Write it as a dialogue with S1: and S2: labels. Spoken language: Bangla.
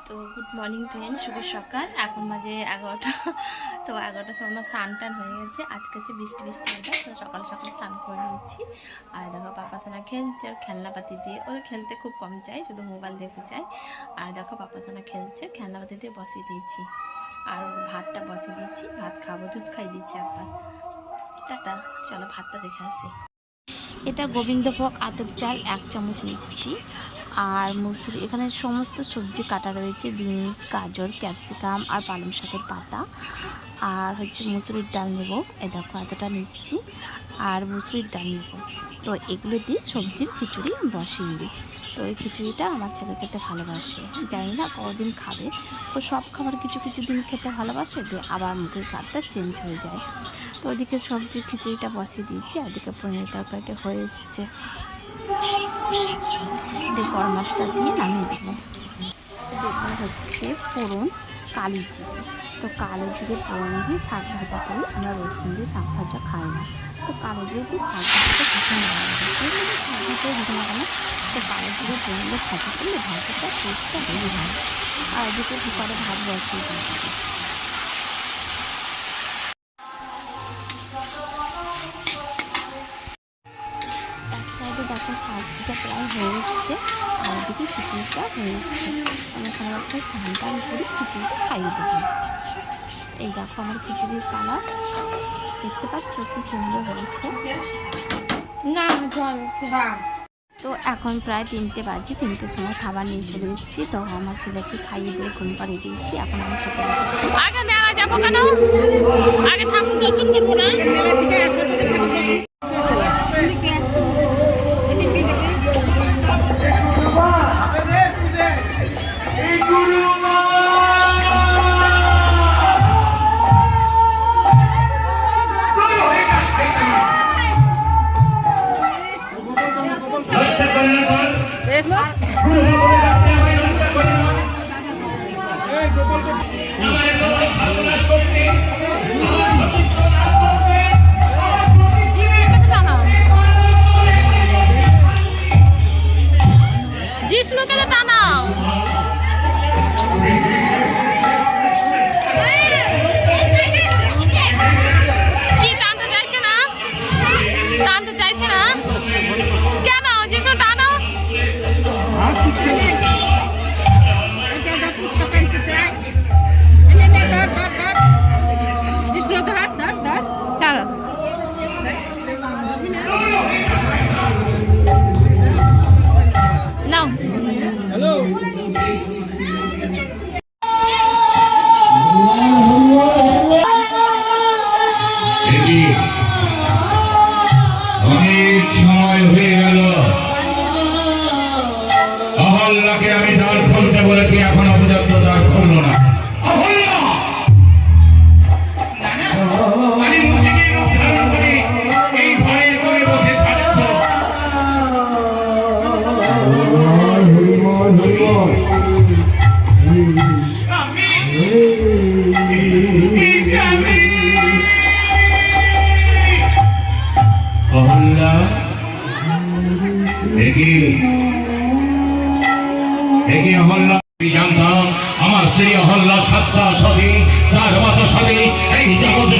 S1: তো গুড মর্নিং ফ্রেন্ড, শুভ সকাল। এখন বাজে 11টা। তো 11টার সময় আমার স্নান টান হয়ে গেছে। আজকে হচ্ছে বৃষ্টি ওয়েদার, তো সকাল সকাল স্নান করে নিচ্ছি। আর দেখো পাপা সানা খেলছে আর খেলনাপাতি দিয়ে। ওদের খেলতে খুব কম চাই, শুধু মোবাইল দেখতে চাই। আর দেখো পাপা সানা খেলছে, খেলনাপাতি দিয়ে বসিয়ে দিয়েছি। আর ভাতটা বসিয়ে দিয়েছি, ভাত খাবো, দুধ খাই দিচ্ছি একবার। টাটা, চলো ভাতটা দেখে আসি। এটা গোবিন্দভোগ আতপ চাল 1 চামচ নিচ্ছি। আর মুসুরি, এখানে সমস্ত সবজি কাটা রয়েছে, বিনস, গাজর, ক্যাপসিকাম আর পালং শাকের পাতা। আর হচ্ছে মুসুরির ডাল নেব, এ দেখো এতটা নিচ্ছি। আর মুসুরির ডাল নেব। তো এগুলো দিয়ে সবজির খিচুড়ি বসিয়ে দিই। তো এই খিচুড়িটা আমার ছেলে খেতে ভালোবাসে, জানি না কদিন খাবে। ও সব খাবার কিছু কিছু দিন খেতে ভালোবাসে, দিয়ে আবার মুখের স্বাদটা চেঞ্জ হয়ে যায়। তো ওইদিকে সবজির খিচুড়িটা বসিয়ে দিয়েছি, আর এদিকে পনির তরকারিটা হয়ে এসছে। গরম মশলা দিয়ে নামিয়ে দেবো। এবার হচ্ছে ফোড়ন, কালো জিরে। তো কালো জিরে ফোড়ন দিয়ে শাক ভাজা করি, আমরা রসুন দিয়ে শাক ভাজা খাই না। তো কালো জিরে দিয়ে শাক ভাজাটা ভীষণ ভালো লাগে, শাক ভাজাও দিতে না কেন। তো কালো জিরে ফোড়ন দিয়ে ভাজা করলে ভাজাটা টেস্টটা বেশি হয়। আর এদিকে কুকারে ভাত বসিয়ে দিয়েছি। দেখো শাকটা প্রায় হয়ে এসছে, আর এদিকে খিচুড়িটা হয়ে এসছে। আমি কোনো একটা স্নান করে খিচুড়িটা খাইয়ে দেবো। এই দেখো আমার খিচুড়ির কালার, দেখতে পাচ্ছ কি সুন্দর হয়েছে না? জল। তো এখন প্রায় 3টে বাজে, 3টের সময় খাবার নিয়ে চলে এসেছি। তো আমার ছেলেকে খাইয়ে দিয়ে ঘুম পাড়িয়ে দিয়েছি। এখন আমি খেতে বসেছি। আগে মেলা যাবো কেন? আগে ঠাকুর দর্শন করবো না? মেলা থেকে আসার পরে ঠাকুর দর্শন।
S2: অনেক সময় হয়ে গেল, অহল্যাকে আমি দ্বার খুলতে বলেছি, এখনো পর্যন্ত দ্বার খুললো না। অহল্যা, অহল্যা জানতাম আমার স্ত্রী অহল্যা সত্তা সতী, তার মতো সতী এই জগৎ